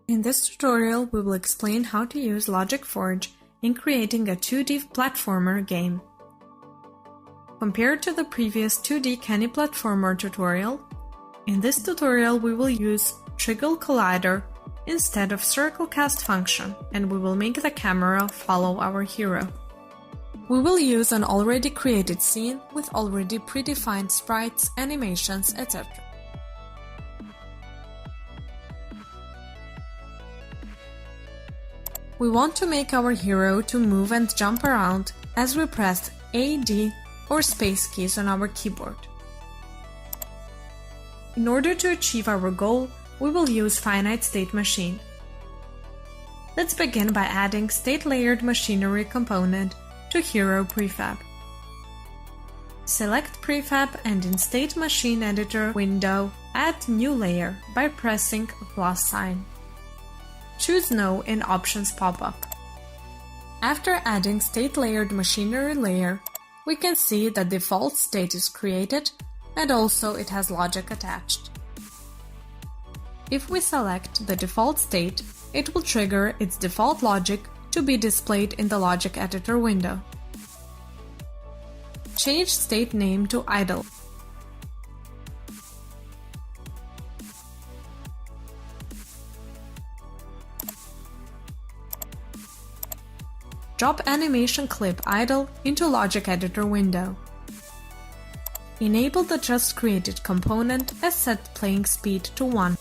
In this tutorial, we will explain how to use Logic Forge in creating a 2D platformer game. Compared to the previous 2D Canny platformer tutorial, in this tutorial we will use Trigger Collider instead of Circle Cast function, and we will make the camera follow our hero. We will use an already created scene with already predefined sprites, animations, etc. We want to make our hero to move and jump around as we press A, D, or space keys on our keyboard. In order to achieve our goal, we will use Finite State Machine. Let's begin by adding State Layered Machinery component to Hero Prefab. Select Prefab and in State Machine Editor window, add New Layer by pressing a plus sign. Choose No in Options pop-up. After adding State Layered Machinery layer, we can see that default state is created and also it has logic attached. If we select the default state, it will trigger its default logic to be displayed in the Logic Editor window. Change state name to idle. Drop animation clip idle into Logic Editor window. Enable the just created component as set playing speed to 1.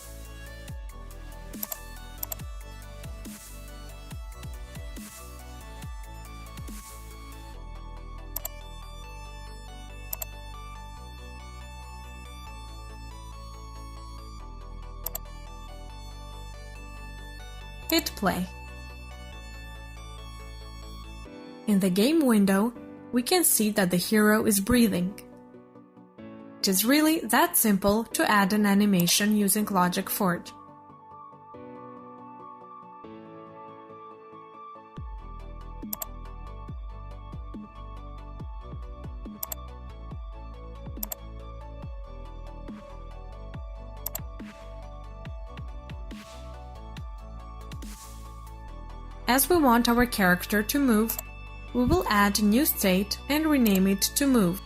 Hit play. In the game window, we can see that the hero is breathing. It is really that simple to add an animation using Logic Forge. As we want our character to move, we will add new state and rename it to Move.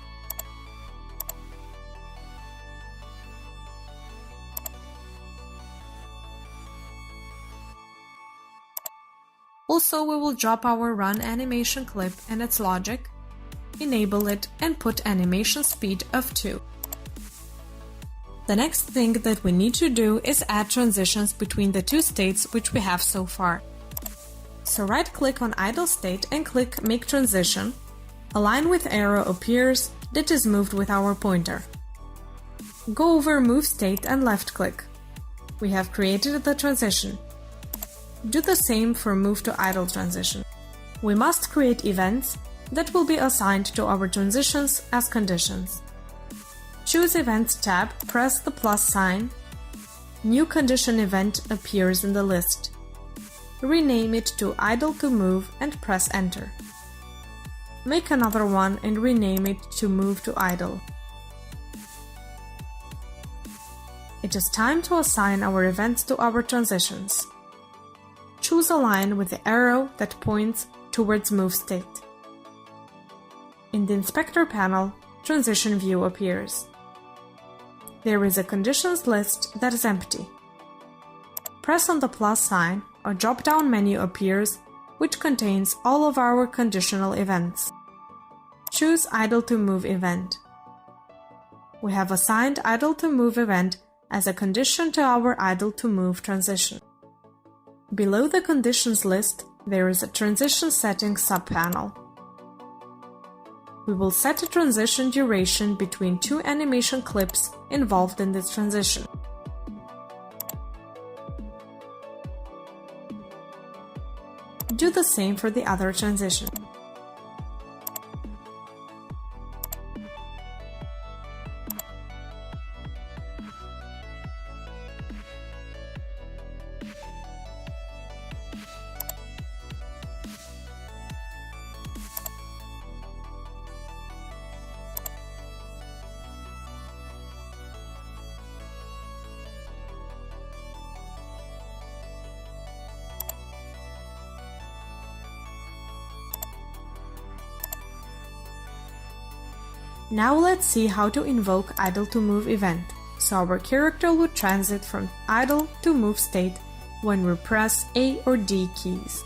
Also, we will drop our run animation clip and its logic, enable it and put animation speed of 2. The next thing that we need to do is add transitions between the two states which we have so far. So right-click on idle state and click Make Transition. A line with arrow appears that is moved with our pointer. Go over Move State and left-click. We have created the transition. Do the same for Move to Idle transition. We must create events that will be assigned to our transitions as conditions. Choose Events tab, press the plus sign. New condition event appears in the list. Rename it to Idle to Move and press Enter. Make another one and rename it to Move to Idle. It is time to assign our events to our transitions. Choose a line with the arrow that points towards Move State. In the Inspector panel, Transition View appears. There is a conditions list that is empty. Press on the plus sign. A drop-down menu appears, which contains all of our conditional events. Choose Idle to Move event. We have assigned Idle to Move event as a condition to our Idle to Move transition. Below the conditions list, there is a Transition Settings subpanel. We will set a transition duration between two animation clips involved in this transition. Do the same for the other transition. Now let's see how to invoke idle to move event, so our character would transit from idle to move state when we press A or D keys.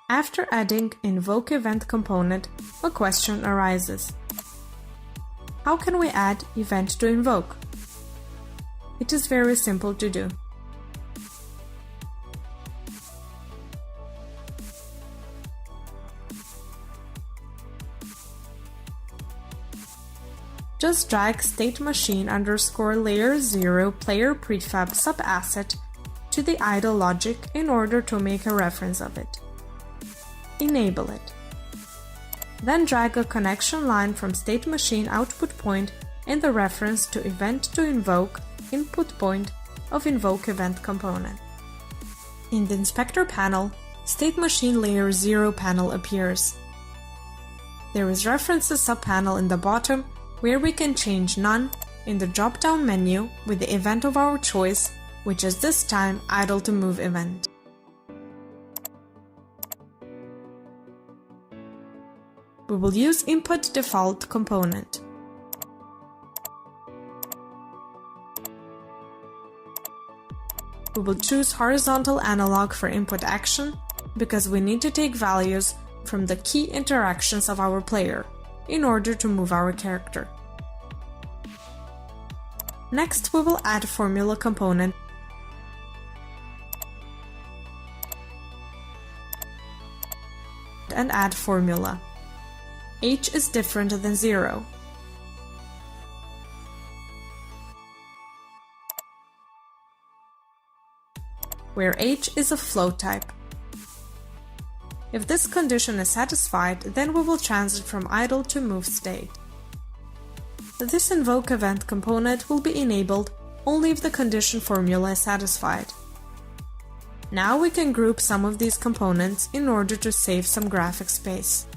After adding invoke event component, a question arises. How can we add event to invoke? It is very simple to do. Just drag state machine underscore layer 0 player prefab subasset to the idle logic in order to make a reference of it. Enable it. Then drag a connection line from state machine output point and the reference to event to invoke input point of invoke event component. In the inspector panel, state machine layer 0 panel appears. There is references subpanel in the bottom where we can change none in the drop-down menu with the event of our choice, which is this time idle to move event. We will use input default component. We will choose horizontal analog for input action because we need to take values from the key interactions of our player in order to move our character. Next, we will add formula component and add formula. H is different than 0. Where H is a float type. If this condition is satisfied, then we will transit from idle to move state. This invoke event component will be enabled only if the condition formula is satisfied. Now we can group some of these components in order to save some graphic space.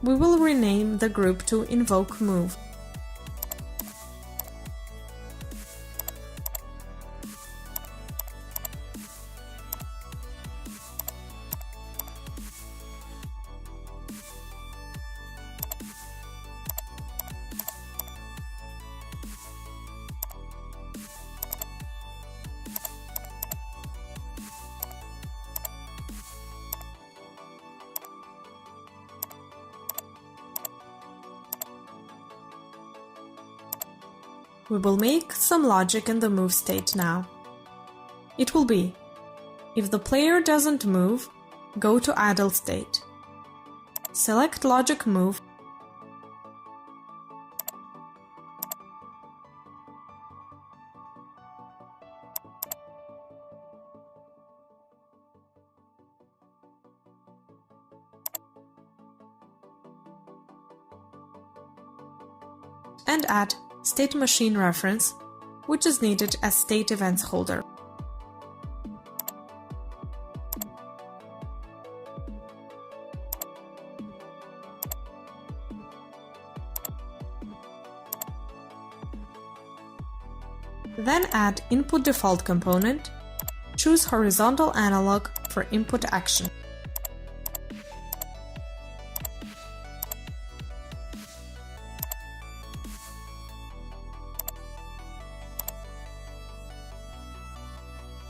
We will rename the group to invoke move. We will make some logic in the move state now. It will be, if the player doesn't move, go to idle state. Select logic move. And add state machine reference, which is needed as state events holder. Then add input default component, choose horizontal analog for input action.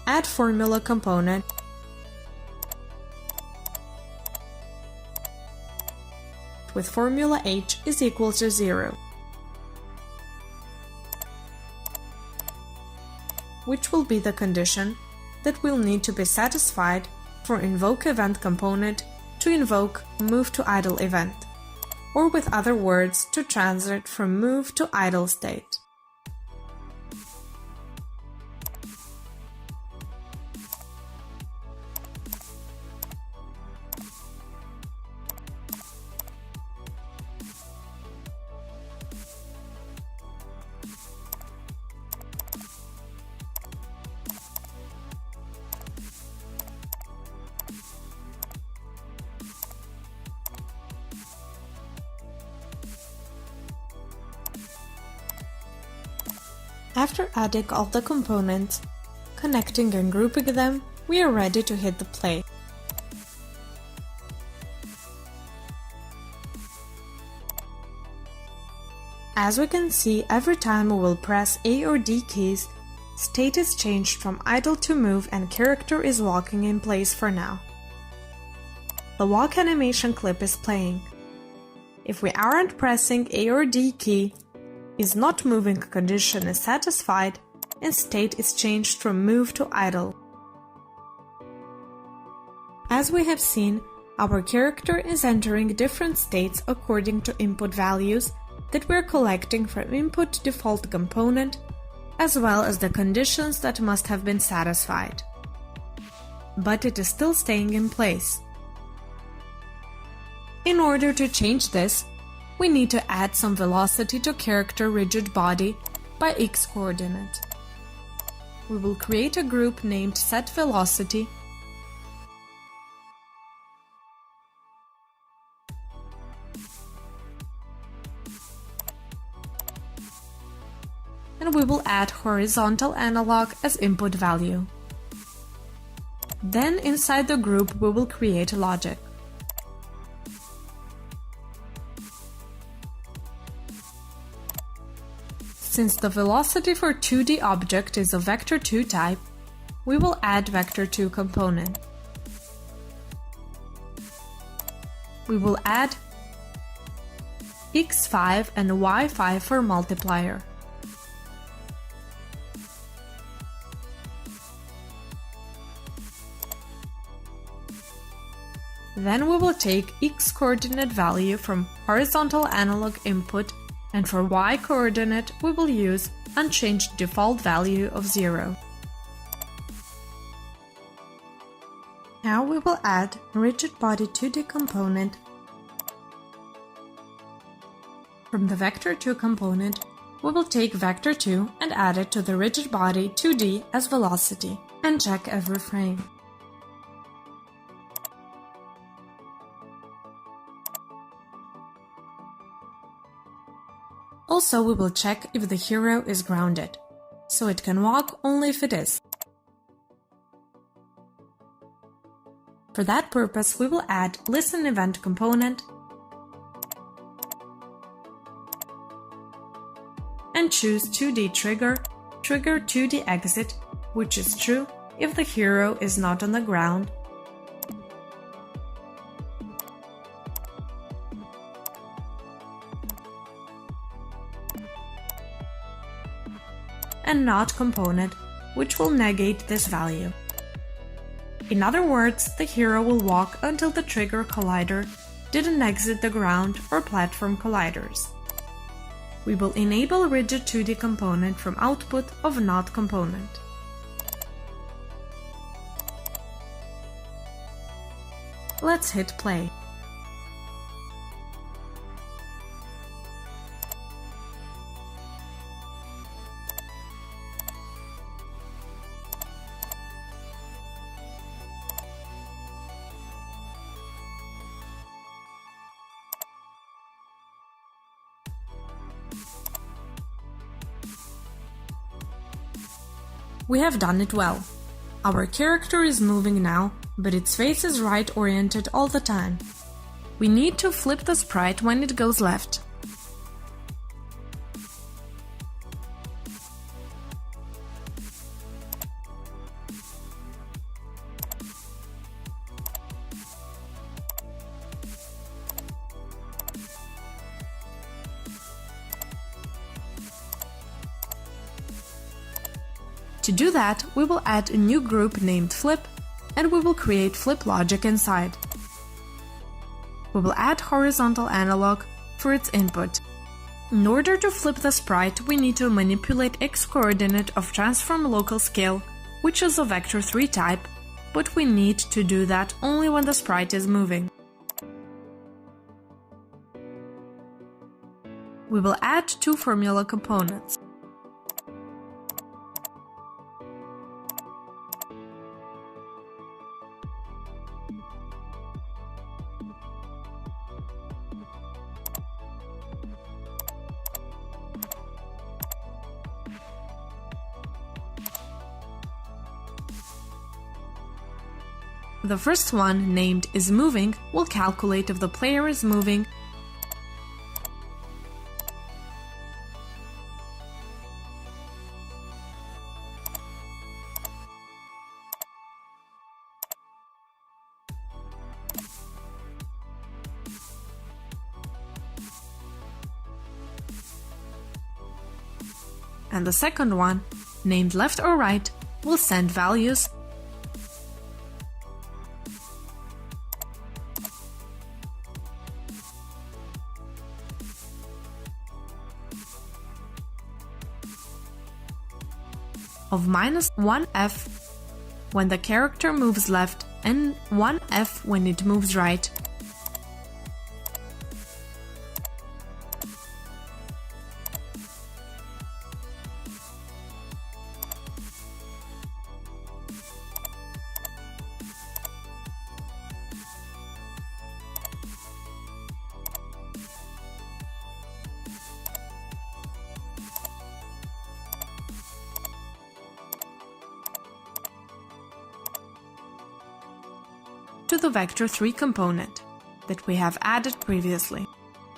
Add formula component with formula H is equal to 0, which will be the condition that will need to be satisfied for invoke event component to invoke move to idle event, or with other words, to transit from move to idle state. After adding all the components, Connecting and grouping them, we are ready to hit the play. As we can see, every time we will press A or D keys, state is changed from idle to move and character is walking in place for now. The walk animation clip is playing. If we aren't pressing A or D key, is not moving condition is satisfied and state is changed from move to idle. As we have seen, our character is entering different states according to input values that we're collecting from input default component, as well as the conditions that must have been satisfied. But it is still staying in place. In order to change this, we need to add some velocity to character rigid body by x coordinate. We will create a group named setVelocity and we will add horizontal analog as input value. Then inside the group we will create logic. Since the velocity for 2D object is a vector2 type, we will add vector2 component. We will add x5 and y5 for multiplier. Then we will take x coordinate value from horizontal analog input, and for y coordinate we will use unchanged default value of 0. Now we will add rigid body 2D component. From the vector2 component, we will take vector2 and add it to the rigid body 2D as velocity and check every frame. Also, we will check if the hero is grounded, so it can walk only if it is. For that purpose, we will add listen event component and choose 2D trigger 2D exit, which is true if the hero is not on the ground, and not component, which will negate this value. In other words, the hero will walk until the trigger collider didn't exit the ground or platform colliders. We will enable rigid 2D component from output of not component. Let's hit play. We have done it well. Our character is moving now, but its face is right-oriented all the time. We need to flip the sprite when it goes left. To do that, we will add a new group named Flip, and we will create flip logic inside. We will add horizontal analog for its input. In order to flip the sprite, we need to manipulate x coordinate of transform local scale, which is a vector3 type, but we need to do that only when the sprite is moving. We will add two formula components. The first one, named isMoving, will calculate if the player is moving and the second one, named left or right, will send values of -1f when the character moves left and 1f when it moves right. To the vector3 component that we have added previously.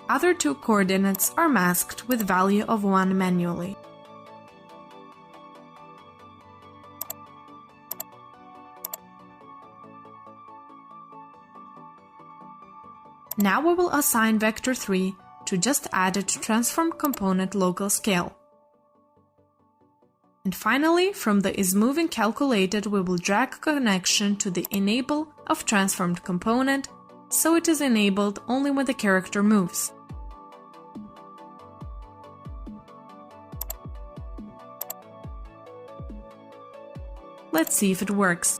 Other two coordinates are masked with value of 1 manually. Now we will assign vector3 to just added transform component local scale. And finally, from the isMoving calculated, we will drag connection to the enable of transformed component, so it is enabled only when the character moves. Let's see if it works.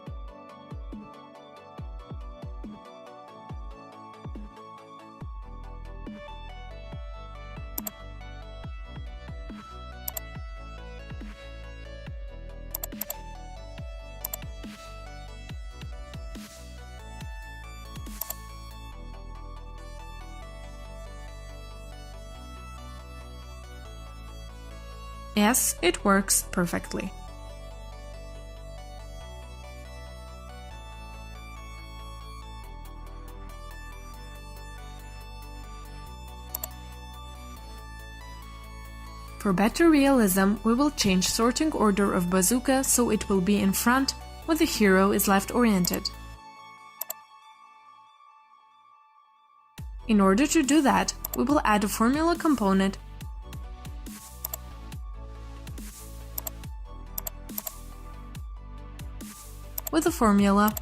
Yes, it works perfectly. For better realism, we will change sorting order of Bazooka so it will be in front when the hero is left-oriented. In order to do that, we will add a formula component with a formula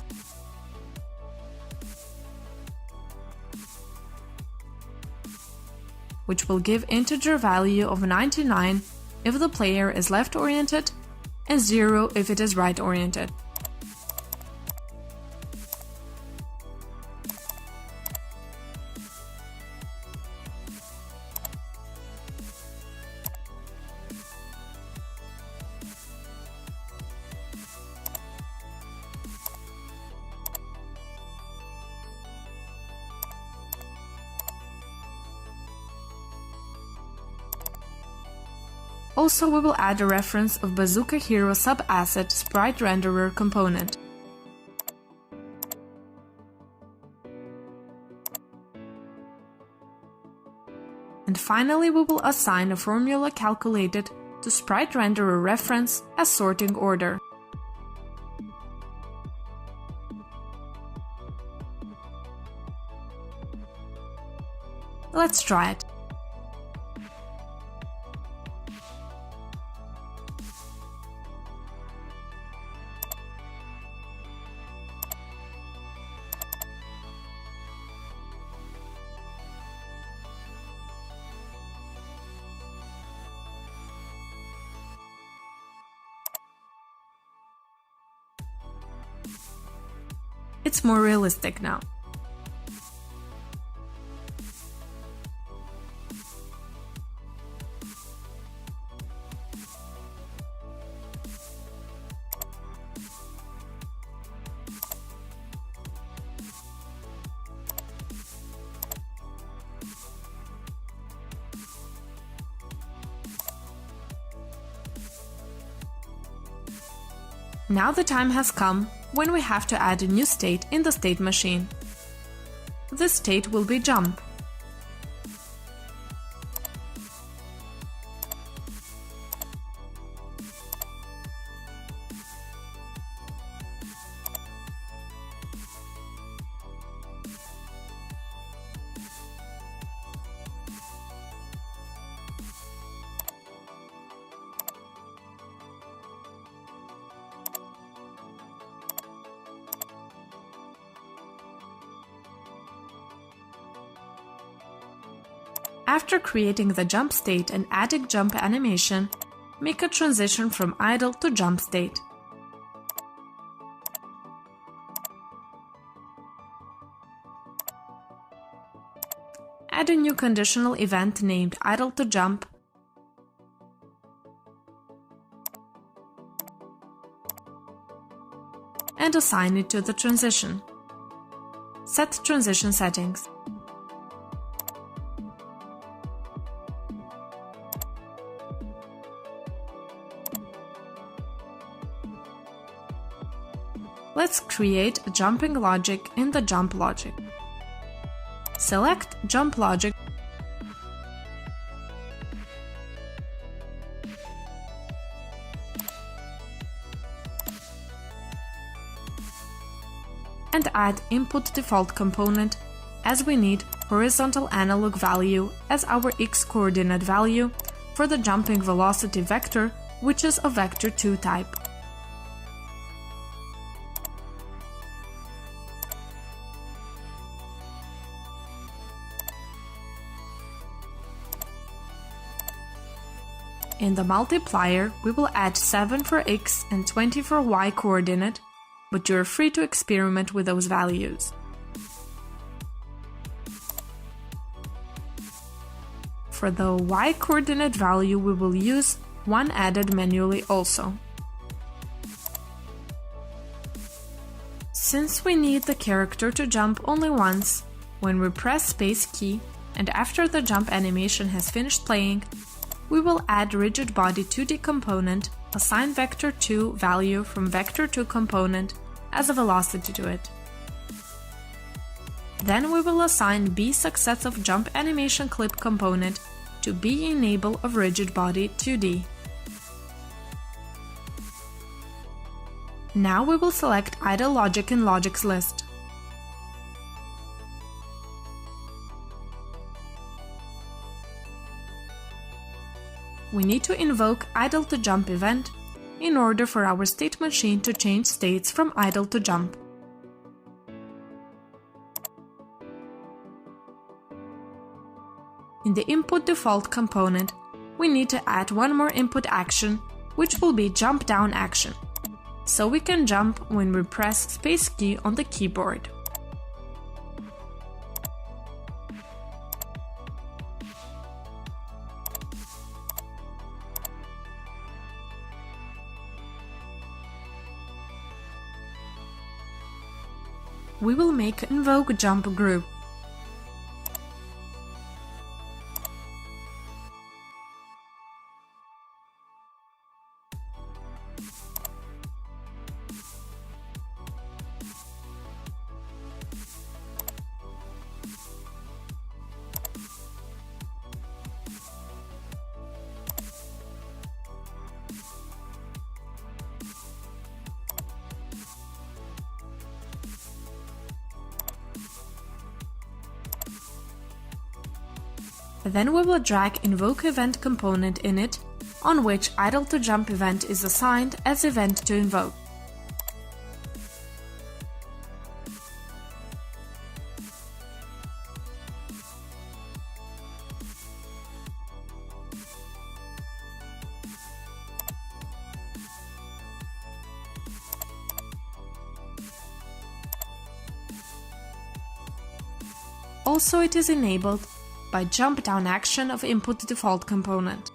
which will give integer value of 99 if the player is left-oriented and 0 if it is right-oriented. Also, we will add a reference of Bazooka Hero sub-asset sprite renderer component. And finally, we will assign a formula calculated to sprite renderer reference as sorting order. Let's try it. It's more realistic now. Now the time has come when we have to add a new state in the state machine. This state will be jump. After creating the jump state and adding jump animation, make a transition from idle to jump state. Add a new conditional event named idle to jump and assign it to the transition. Set transition settings. Let's create a jumping logic in the jump logic. Select jump logic and add input default component, as we need horizontal analog value as our x-coordinate value for the jumping velocity vector, which is a vector 2 type. In the multiplier, we will add 7 for x and 20 for y coordinate, but you're free to experiment with those values. For the y coordinate value, we will use 1 added manually also. Since we need the character to jump only once, when we press space key and after the jump animation has finished playing, we will add rigid body 2D component, assign vector 2 value from vector 2 component as a velocity to it. Then we will assign B success of jump animation clip component to B enable of rigid body 2D. Now we will select idle logic in logics list. We need to invoke idle to jump event in order for our state machine to change states from idle to jump. In the input default component, we need to add one more input action, which will be jump down action, so we can jump when we press space key on the keyboard. We will make invoke jump group. Then we will drag invoke event component in it, on which idle to jump event is assigned as event to invoke. Also, it is enabled by jump down action of input default component.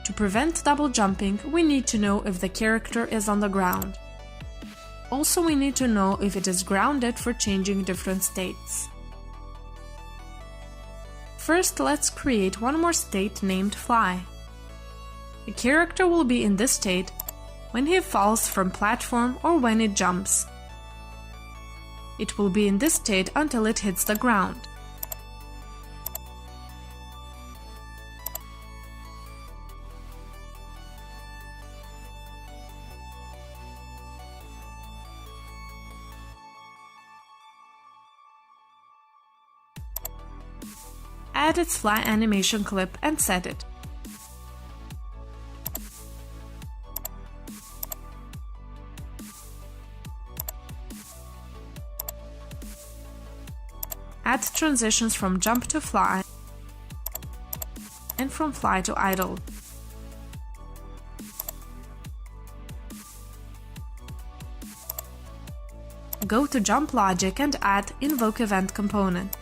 To prevent double jumping, we need to know if the character is on the ground. Also, we need to know if it is grounded for changing different states. First, let's create one more state named Fly. The character will be in this state when he falls from platform or when it jumps. It will be in this state until it hits the ground. Add its fly animation clip and set it. Add transitions from jump to fly and from fly to idle. Go to jump logic and add invoke event component.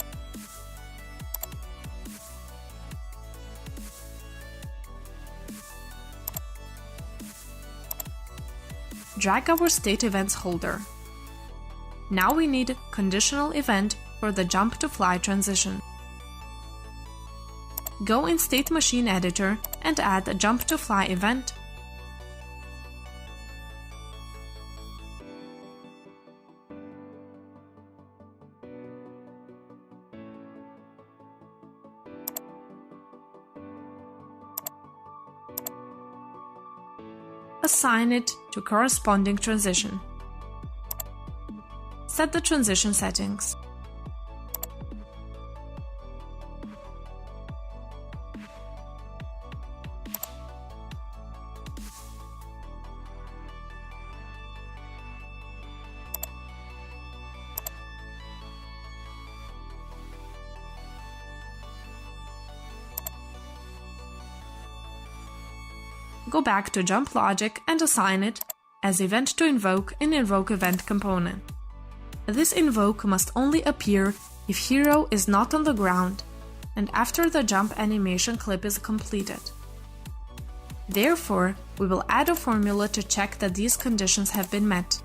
Drag our state events holder. Now we need conditional event for the jump to fly transition. Go in State Machine Editor and add a jump to fly event. Assign it to corresponding transition. Set the transition settings. Go back to jump logic and assign it as event to invoke in invoke event component. This invoke must only appear if hero is not on the ground and after the jump animation clip is completed. Therefore, we will add a formula to check that these conditions have been met.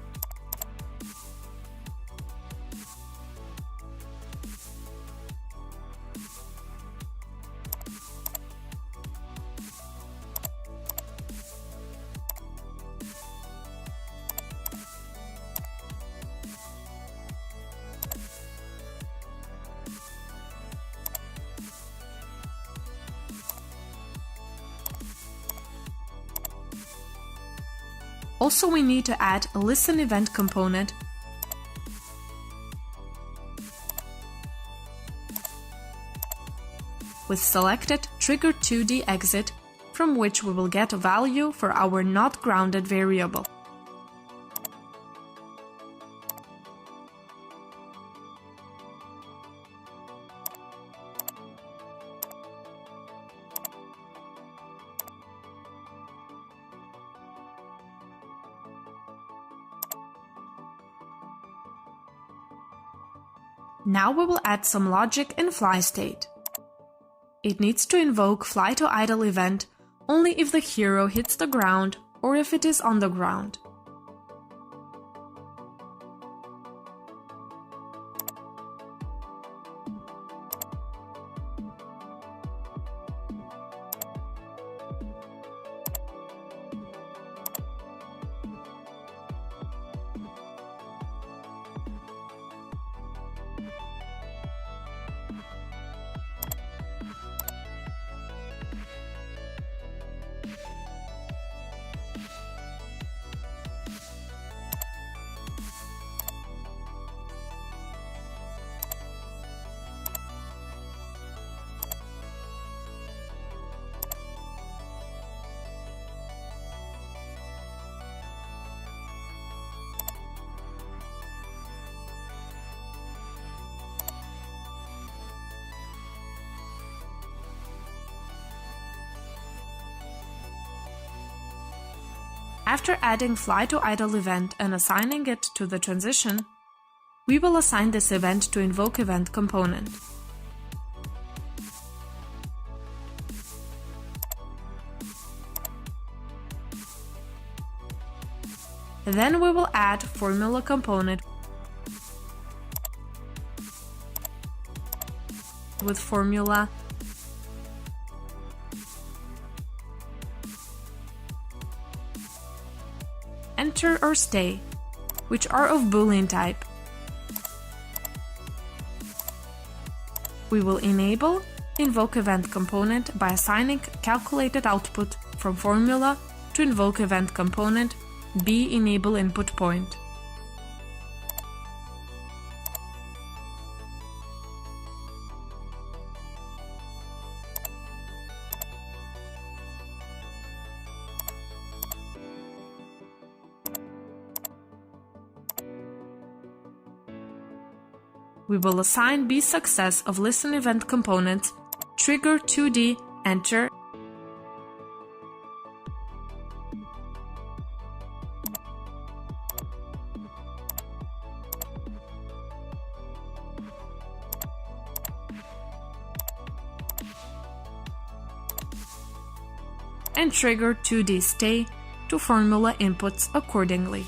Also, we need to add a listen event component with selected trigger 2D exit, from which we will get a value for our not grounded variable. Now we will add some logic in fly state. It needs to invoke fly to idle event only if the hero hits the ground or if it is on the ground. After adding fly to idle event and assigning it to the transition, we will assign this event to invoke event component. Then we will add formula component with formula, enter or stay, which are of Boolean type. We will enable invoke event component by assigning calculated output from formula to invoke event component B enable input point. We will assign B success of listen event components, trigger 2D, enter, and trigger 2D stay to formula inputs accordingly.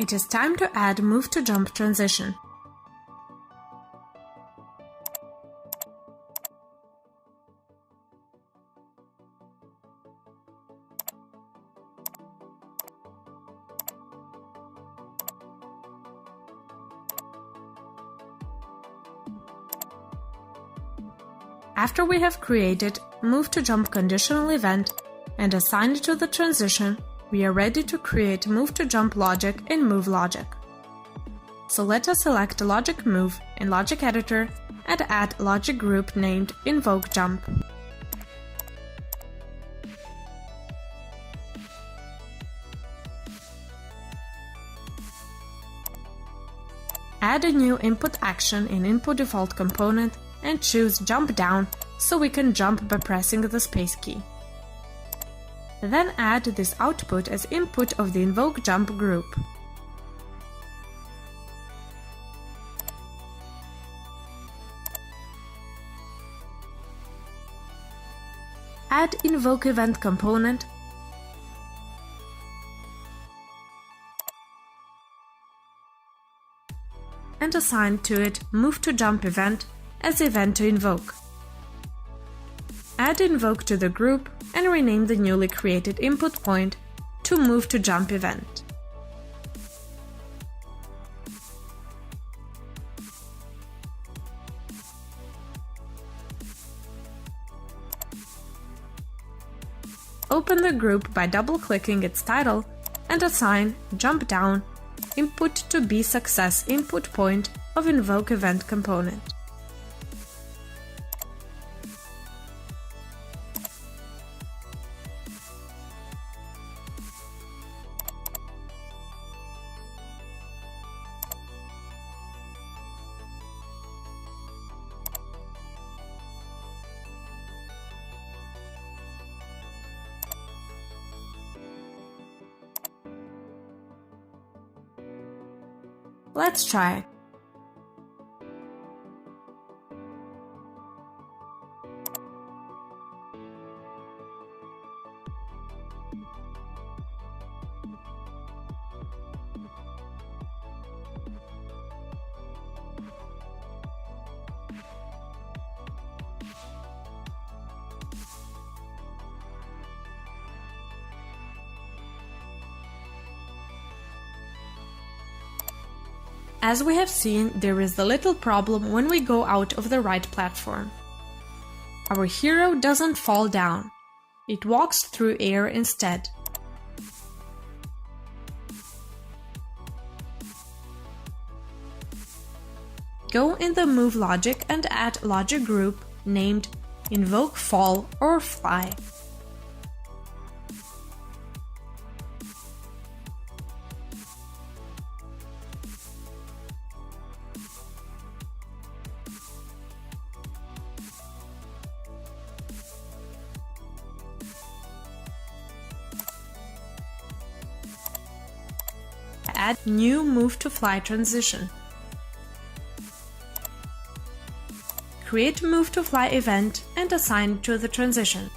It is time to add move to jump transition. After we have created move to jump conditional event and assigned it to the transition, we are ready to create move to jump logic in move logic. So let us select logic move in logic editor and add logic group named invoke jump. Add a new input action in input default component and choose jump down so we can jump by pressing the space key. Then add this output as input of the invoke jump group. Add invoke event component and assign to it move to jump event as event to invoke. Add invoke to the group and rename the newly created input point to move to jump event. Open the group by double-clicking its title and assign jump down input to be success input point of invoke event component. Let's try. As we have seen, there is a little problem when we go out of the right platform. Our hero doesn't fall down. It walks through air instead. Go in the Move logic and add logic group named Invoke Fall or Fly. Add new Move to Fly transition. Create Move to Fly event and assign it to the transition.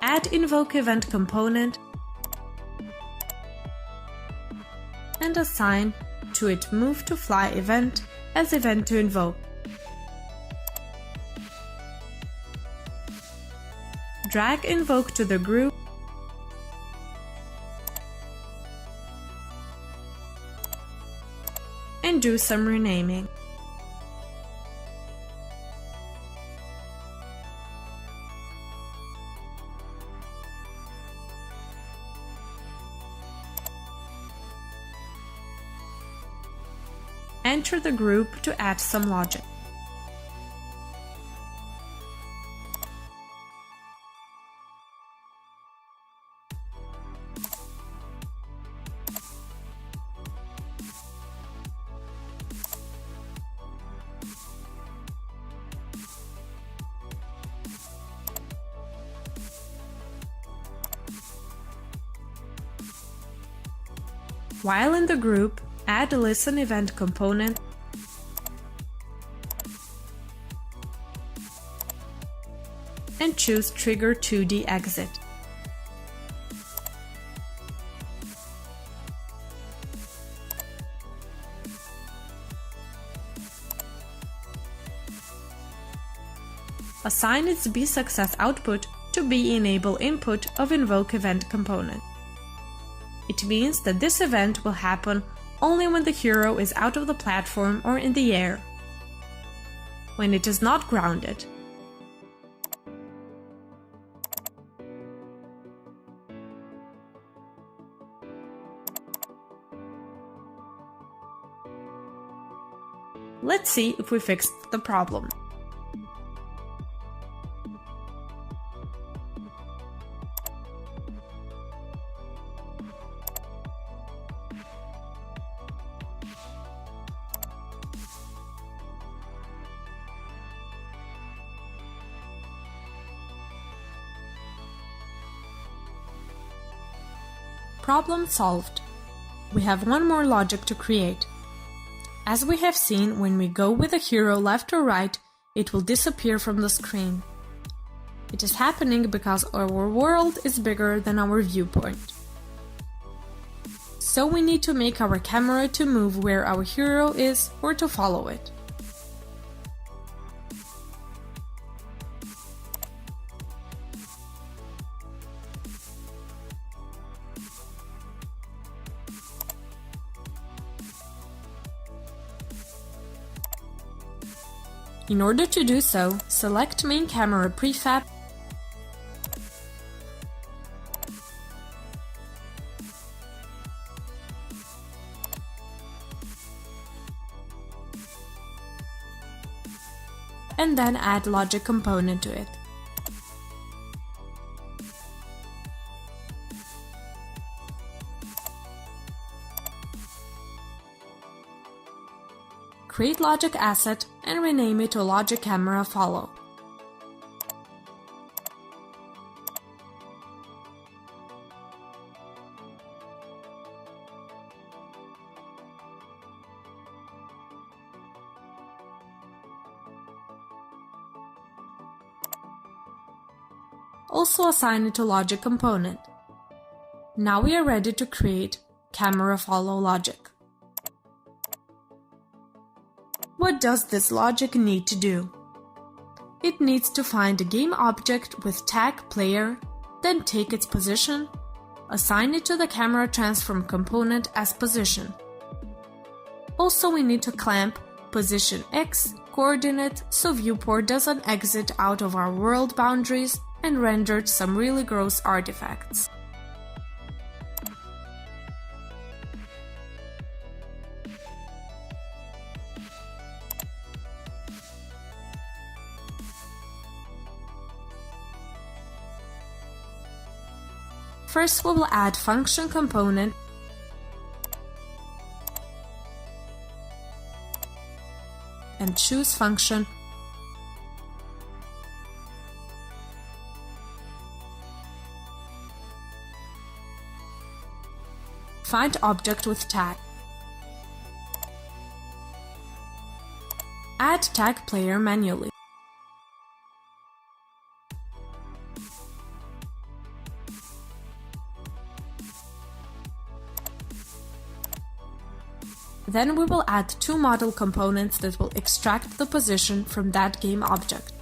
Add Invoke Event component and assign to it Move to Fly event as event to invoke. Drag Invoke to the group and do some renaming. Enter the group to add some logic. While in the group, add a Listen event component and choose Trigger 2D Exit. Assign its BSuccess output to be Enable input of Invoke event component. It means that this event will happen only when the hero is out of the platform or in the air, when it is not grounded. Let's see if we fixed the problem. Problem solved. We have one more logic to create. As we have seen, when we go with the hero left or right, it will disappear from the screen. It is happening because our world is bigger than our viewpoint. So we need to make our camera to move where our hero is or to follow it. In order to do so, select Main Camera Prefab and then add Logic component to it. Create Logic Asset and rename it to Logic Camera Follow. Also assign it to Logic component. Now we are ready to create Camera Follow logic. What does this logic need to do? It needs to find a game object with tag player, then take its position, assign it to the camera transform component as position. Also, we need to clamp position X coordinate so viewport doesn't exit out of our world boundaries and rendered some really gross artifacts. First, we will add function component and choose function. Find object with tag. Add tag player manually. Then we will add two model components that will extract the position from that game object.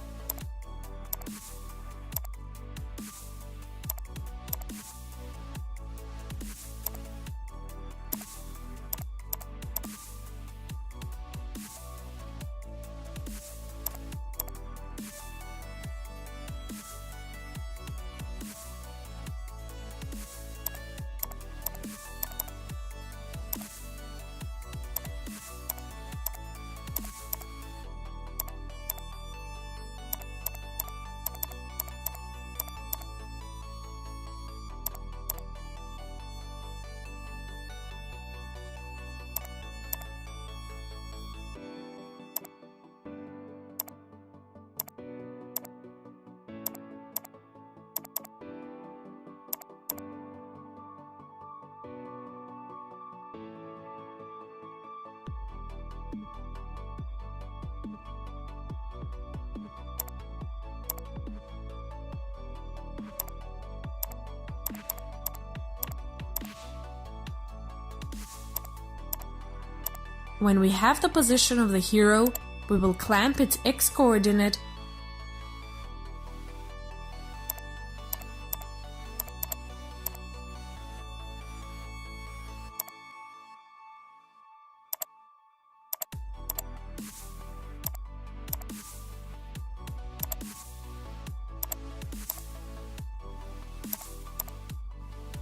When we have the position of the hero, we will clamp its X coordinate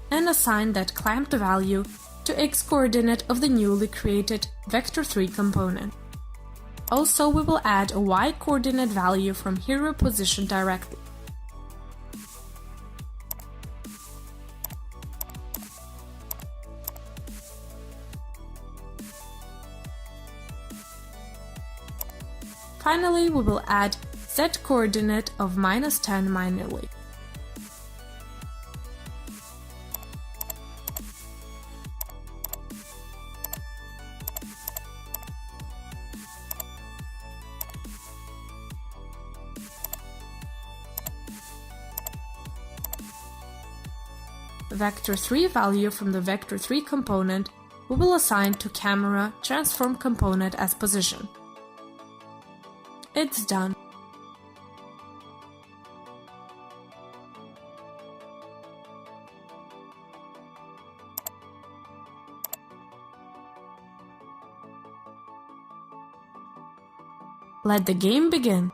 and assign that clamped value to X coordinate of the newly created Vector3 component. Also, we will add a Y coordinate value from hero position directly. Finally, we will add Z coordinate of -10 manually. vector3 value from the vector3 component, we will assign to camera transform component as position. It's done. Let the game begin.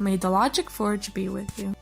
May the Logic Forge be with you.